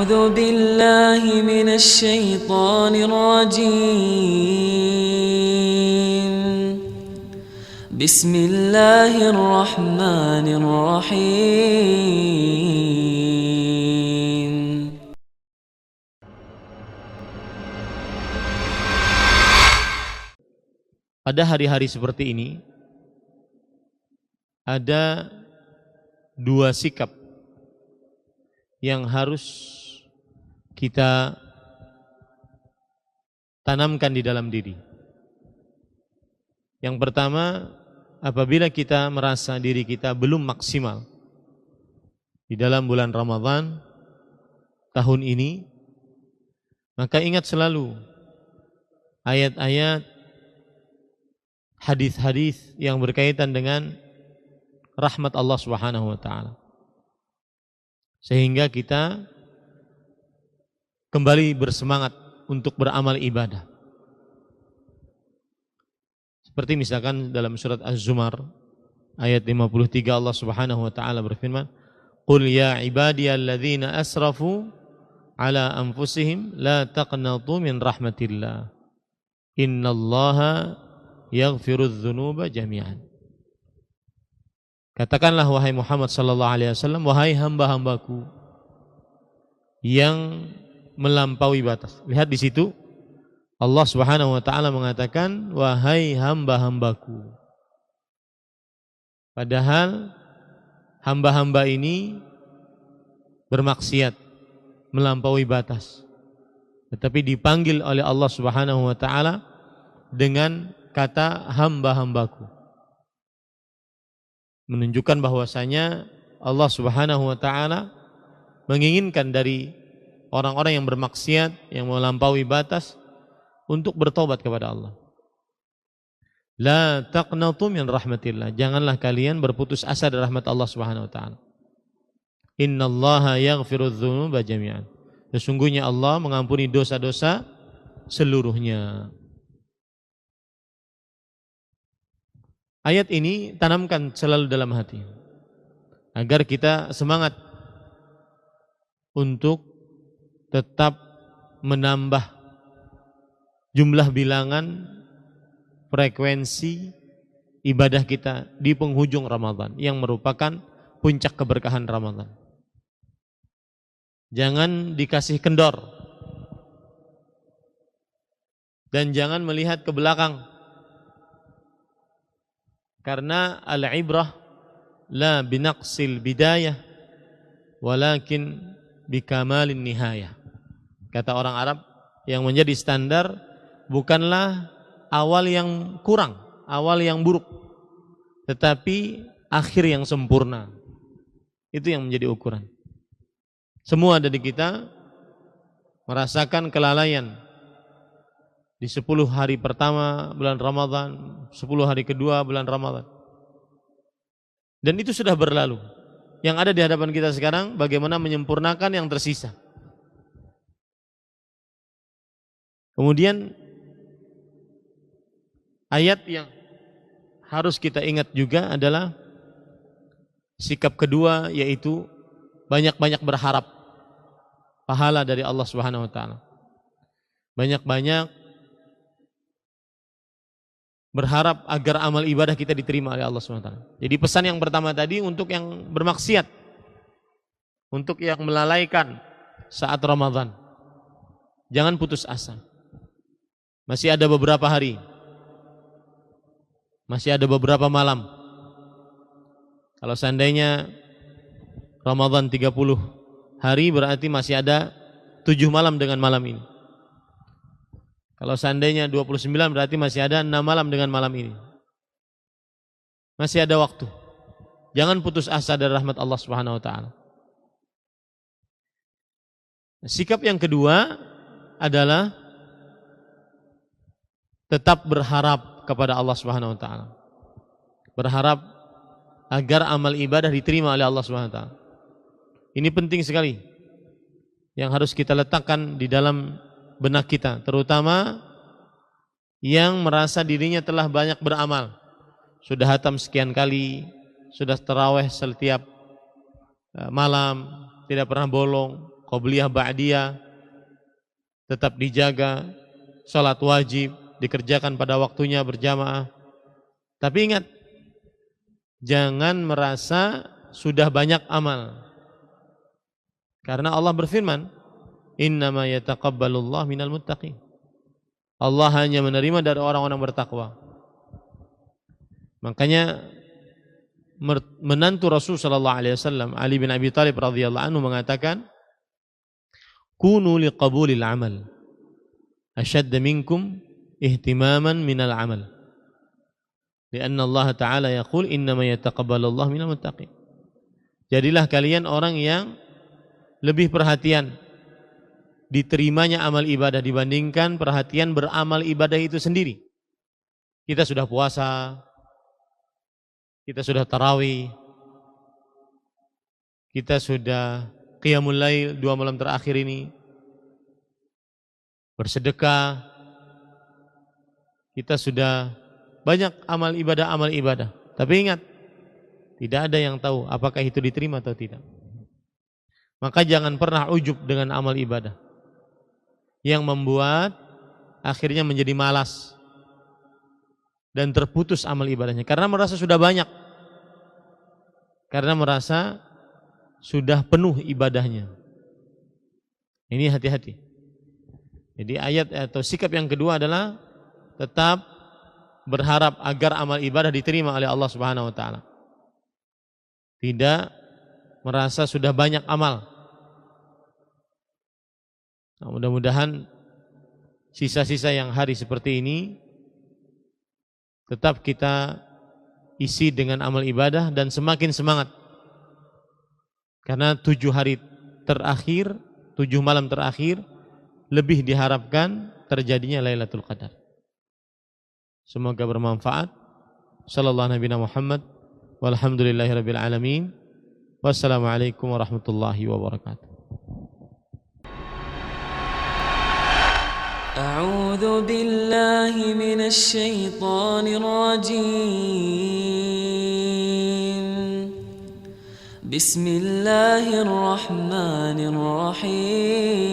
أعوذ بالله من الشيطان الرجيم بسم الله الرحمن الرحيم Pada hari-hari seperti ini ada dua sikap yang harus kita tanamkan di dalam diri. Yang pertama, apabila kita merasa diri kita belum maksimal di dalam bulan Ramadan tahun ini, maka ingat selalu ayat-ayat, hadis-hadis yang berkaitan dengan rahmat Allah Subhanahu wa taala. Sehingga kita kembali bersemangat untuk beramal ibadah. Seperti misalkan dalam surat Az-Zumar ayat 53 Allah Subhanahu wa taala berfirman, "Qul ya ibadiyalladzina asrafu ala anfusihim la taqnatu min rahmatillah. Innallaha yaghfirudz dzunuba jami'an." Katakanlah wahai Muhammad sallallahu alaihi wasallam, wahai hamba-hambaku yang melampaui batas. Lihat di situ Allah Subhanahu wa taala mengatakan wahai hamba-hambaku. Padahal hamba-hamba ini bermaksiat, melampaui batas. Tetapi dipanggil oleh Allah Subhanahu wa taala dengan kata hamba-hambaku, menunjukkan bahwasanya Allah Subhanahu wa taala menginginkan dari orang-orang yang bermaksiat, yang melampaui batas untuk bertobat kepada Allah. La taqnatu min rahmatillah, janganlah kalian berputus asa dari rahmat Allah Subhanahu wa taala. Innallaha yaghfirudz dzunuba jami'an, sesungguhnya Allah mengampuni dosa-dosa seluruhnya. Ayat ini tanamkan selalu dalam hati agar kita semangat untuk tetap menambah jumlah bilangan frekuensi ibadah kita di penghujung Ramadan yang merupakan puncak keberkahan Ramadan. Jangan dikasih kendor dan jangan melihat ke belakang. Karena al-ibrah la binaqsil bidayah walakin bikamalin nihayah. Kata orang Arab, yang menjadi standar bukanlah awal yang kurang, awal yang buruk, tetapi akhir yang sempurna. Itu yang menjadi ukuran. Semua dari kita merasakan kelalaian di 10 hari pertama bulan Ramadan, 10 hari kedua bulan Ramadan. Dan itu sudah berlalu. Yang ada di hadapan kita sekarang bagaimana menyempurnakan yang tersisa. Kemudian ayat yang harus kita ingat juga adalah sikap kedua, yaitu banyak-banyak berharap pahala dari Allah Subhanahu wa taala. Banyak-banyak berharap agar amal ibadah kita diterima oleh Allah SWT. Jadi pesan yang pertama tadi untuk yang bermaksiat, untuk yang melalaikan saat Ramadan, jangan putus asa. Masih ada beberapa hari, masih ada beberapa malam. Kalau seandainya Ramadan 30 hari, berarti masih ada 7 malam dengan malam ini. Kalau seandainya 29 berarti masih ada 6 malam dengan malam ini. Masih ada waktu. Jangan putus asa dari rahmat Allah Subhanahu wa taala. Sikap yang kedua adalah tetap berharap kepada Allah Subhanahu wa taala. Berharap agar amal ibadah diterima oleh Allah Subhanahu wa taala. Ini penting sekali yang harus kita letakkan di dalam benak kita, terutama yang merasa dirinya telah banyak beramal, sudah hatam sekian kali, sudah tarawih setiap malam, tidak pernah bolong, qabliyah ba'diyah tetap dijaga, salat wajib dikerjakan pada waktunya berjamaah. Tapi ingat, jangan merasa sudah banyak amal. Karena Allah berfirman, innama yataqabbalullah minal muttaqin. Allah hanya menerima dari orang-orang bertakwa. Makanya menantu Rasul sallallahu alaihi wasallam Ali bin Abi Thalib radhiyallahu anhu mengatakan, kunu liqabulil amal ashadda minkum ihtimaman minal amal. Lianna Allah Ta'ala yaqul innama yataqabbalullah minal muttaqin. Jadilah kalian orang yang lebih perhatian diterimanya amal ibadah dibandingkan perhatian beramal ibadah itu sendiri. Kita sudah puasa, kita sudah tarawih, kita sudah qiyamul lail 2 malam terakhir ini, bersedekah, kita sudah banyak amal ibadah. Tapi ingat, tidak ada yang tahu apakah itu diterima atau tidak. Maka jangan pernah ujub dengan amal ibadah yang membuat akhirnya menjadi malas dan terputus amal ibadahnya karena merasa sudah banyak, karena merasa sudah penuh ibadahnya. Ini hati-hati. Jadi ayat atau sikap yang kedua adalah tetap berharap agar amal ibadah diterima oleh Allah Subhanahu wa taala. Tidak merasa sudah banyak amal. Nah, mudah-mudahan sisa-sisa yang hari seperti ini tetap kita isi dengan amal ibadah dan semakin semangat. Karena 7 hari terakhir, 7 malam terakhir lebih diharapkan terjadinya Lailatul Qadar. Semoga bermanfaat. Sallallahu Nabi Muhammad walhamdulillahirabbil alamin. Wassalamualaikum warahmatullahi wabarakatuh. أعوذ بالله من الشيطان الرجيم بسم الله الرحمن الرحيم